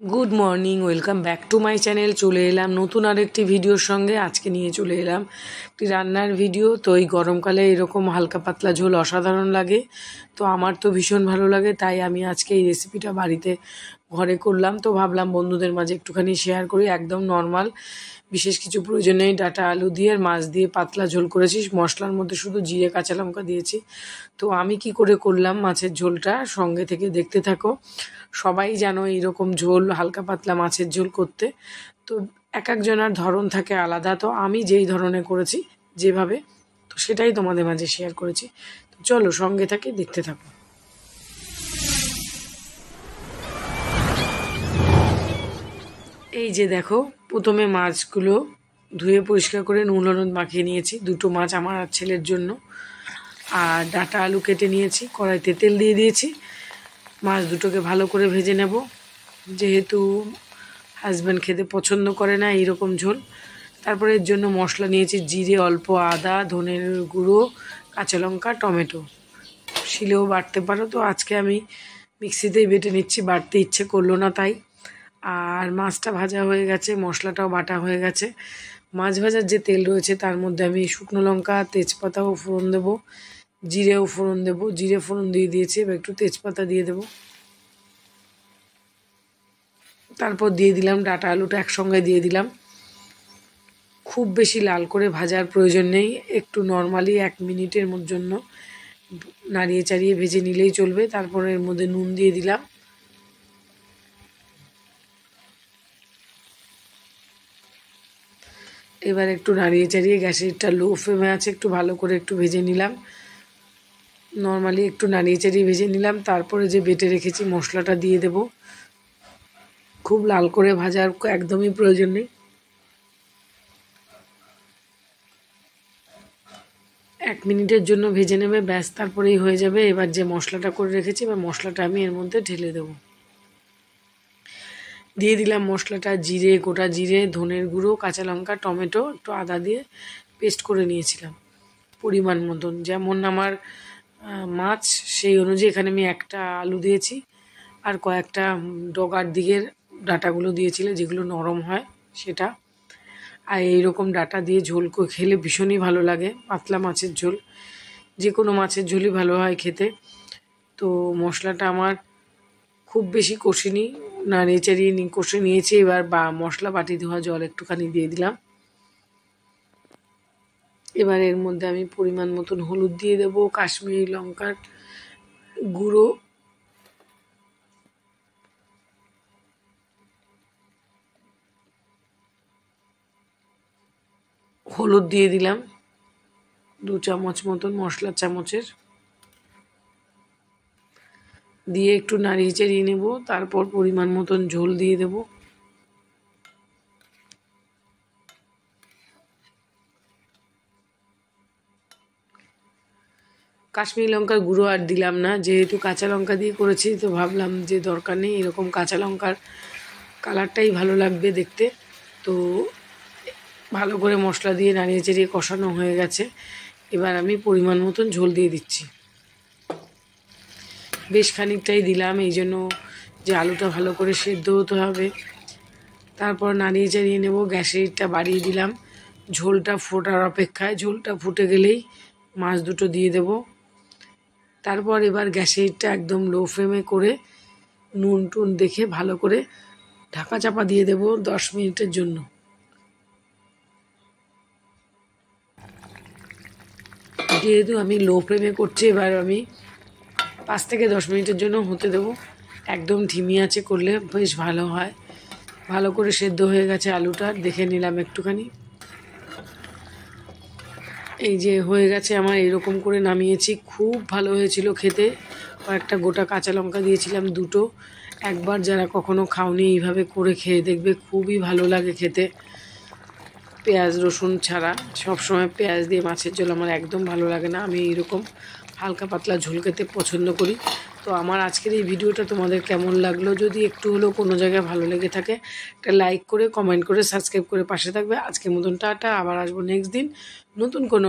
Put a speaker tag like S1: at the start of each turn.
S1: Good morning, welcome back to my channel. চলে এলাম নতুন আরেকটি ভিডিওর সঙ্গে। আজকে নিয়ে চলে এলাম একটি রান্নার ভিডিও। তো এই গরমকালে এরকম হালকা পাতলা ঝোল অসাধারণ লাগে, তো আমার তো ভীষণ ভালো লাগে। তাই আমি আজকে এই রেসিপিটা বাড়িতে ঘরে করলাম। তো ভাবলাম বন্ধুদের মাঝে একটুখানি শেয়ার করি। একদম নর্মাল, বিশেষ কিছু প্রয়োজন নেই। ডাঁটা আলু দিয়ে আর মাছ দিয়ে পাতলা ঝোল করেছি। মশলার মধ্যে শুধু জিরে কাঁচা লঙ্কা দিয়েছি। তো আমি কি করে করলাম মাছের ঝোলটা, সঙ্গে থেকে দেখতে থাকো। সবাই জানো এইরকম ঝোল, হালকা পাতলা মাছের ঝোল করতে, তো এক একজনের ধরন থাকে আলাদা। তো আমি যেই ধরনের করেছি, যেভাবে, তো সেটাই তোমাদের মাঝে শেয়ার করেছি। তো চলো সঙ্গে থাকি, দেখতে থাকো। এই যে দেখো, প্রথমে মাছগুলো ধুয়ে পরিষ্কার করে নুন হলুদ মাখিয়ে নিয়েছি। দুটো মাছ আমার আর ছেলের জন্য। আর ডাঁটা আলু কেটে নিয়েছি, কড়াইতে তেল দিয়ে দিয়েছি। মাছ দুটোকে ভালো করে ভেজে নেব, যেহেতু হাজব্যান্ড খেতে পছন্দ করে না এইরকম ঝোল। তারপরে এর জন্য মশলা নিয়েছি, জিরে, অল্প আদা, ধনের গুঁড়ো, কাঁচা লঙ্কা, টমেটো। শিলেও বাটতে পারো, তো আজকে আমি মিক্সিতেই বেটে নিচ্ছি, বাটতে ইচ্ছে করলো না তাই। আর মাছটা ভাজা হয়ে গেছে, মশলাটাও বাটা হয়ে গেছে। মাছ ভাজার যে তেল রয়েছে তার মধ্যে আমি শুকনো লঙ্কা, তেজপাতাও ফোড়ন দেবো, জিরেও ফোড়ন দেবো। জিরে ফোড়ন দিয়ে দিয়েছি, এবার একটু তেজপাতা দিয়ে দেবো। তারপর দিয়ে দিলাম ডাঁটা আলুটা, একসঙ্গে দিয়ে দিলাম। খুব বেশি লাল করে ভাজার প্রয়োজন নেই, একটু নর্মালি 1 মিনিটের জন্য নাড়িয়ে চাড়িয়ে ভেজে নিলেই চলবে। তারপর এর মধ্যে নুন দিয়ে দিলাম। এবার একটু নাড়িয়ে চাড়িয়ে, গ্যাসেরটা লো ফ্লেমে আছে, একটু ভালো করে একটু ভেজে নিলাম। নর্মালি একটু নাড়িয়ে চাড়িয়ে ভেজে নিলাম। তারপরে যে বেটে রেখেছি মশলাটা দিয়ে দেব। খুব লাল করে ভাজার একদমই প্রয়োজন নেই, 1 মিনিটের জন্য ভেজে নেবে, ব্যাস, তারপরেই হয়ে যাবে। এবার যে মশলাটা করে রেখেছি, এবার মশলাটা আমি এর মধ্যে ঢেলে দেবো। দিয়ে দিলাম মশলাটা, জিরে, গোটা জিরে, ধনের গুঁড়ো, কাঁচা লঙ্কা, টমেটো, একটু আদা দিয়ে পেস্ট করে নিয়েছিলাম পরিমাণ মতন। যেমন আমার মাছ, সেই অনুযায়ী এখানে আমি একটা আলু দিয়েছি, আর কয়েকটা ডগার দিকের ডাঁটাগুলো দিয়েছিলে, যেগুলো নরম হয় সেটা। আর এইরকম ডাঁটা দিয়ে ঝোল খেলে ভীষণই ভালো লাগে। পাতলা মাছের ঝোল, যে কোনো মাছের ঝোলই ভালো হয় খেতে। তো মশলাটা আমার খুব বেশি কষিনি, নাড়িয়ে চাড়িয়ে কষে নিয়েছি। এবার মশলা বাটি ধোয়া জল একটুখানি দিয়ে দিলাম। এবার এর মধ্যে আমি পরিমাণ মতন হলুদ দিয়ে দেবো, কাশ্মীরি লঙ্কার গুঁড়ো, হলুদ দিয়ে দিলাম 2 চামচ মতন, মশলার চামচের, দিয়ে একটু নাড়িয়ে চাড়িয়ে নেব। তারপর পরিমাণ মতন ঝোল দিয়ে দেব। কাশ্মীরি লঙ্কার গুঁড়ো আর দিলাম না, যেহেতু কাঁচা লঙ্কা দিয়ে করেছি, তো ভাবলাম যে দরকার নেই, এরকম কাঁচা লঙ্কার কালারটাই ভালো লাগবে দেখতে। তো ভালো করে মশলা দিয়ে নাড়িয়ে চাড়িয়ে কষানো হয়ে গেছে। এবার আমি পরিমাণ মতন ঝোল দিয়ে দিচ্ছি, বেশ খানিকটাই দিলাম, এই জন্য যে আলুটা ভালো করে সেদ্ধ হতে হবে। তারপর নাড়িয়ে চাড়িয়ে নেব, গ্যাসেরটা বাড়িয়ে দিলাম ঝোলটা ফোটার অপেক্ষায়। ঝোলটা ফুটে গেলেই মাছ দুটো দিয়ে দেব। তারপর এবার গ্যাসেরটা একদম লো ফ্লেমে করে নুন টুন দেখে ভালো করে ঢাকা চাপা দিয়ে দেব 10 মিনিটের জন্য। যেহেতু আমি লো ফ্লেমে করছি, এবার আমি 5 থেকে 10 মিনিটের জন্য হতে দেব। একদম ধিমি আঁচে করলে বেশ ভালো হয়। ভালো করে সেদ্ধ হয়ে গেছে আলুটা, দেখে নিলাম একটুখানি। এই যে হয়ে গেছে আমার, এরকম করে নামিয়েছি। খুব ভালো হয়েছিল খেতে। কয়েকটা গোটা কাঁচা লঙ্কা দিয়েছিলাম, দুটো। একবার যারা কখনো খাওনি, এইভাবে করে খেয়ে দেখবে, খুবই ভালো লাগে খেতে। পেঁয়াজ রসুন ছাড়া, সবসময় পেঁয়াজ দিয়ে মাছের ঝোল আমার একদম ভালো লাগে না। আমি এইরকম হালকা পাতলা ঝোল খেতে পছন্দ করি। তো আমার আজকের এই ভিডিওটা তোমাদের কেমন লাগলো, যদি একটু হলেও কোনো জায়গায় ভালো লেগে থাকে, একটা লাইক করে, কমেন্ট করে, সাবস্ক্রাইব করে পাশে থাকবে। আজকের মতন টাটা, আবার আসবো নেক্সট দিন নতুন কোনো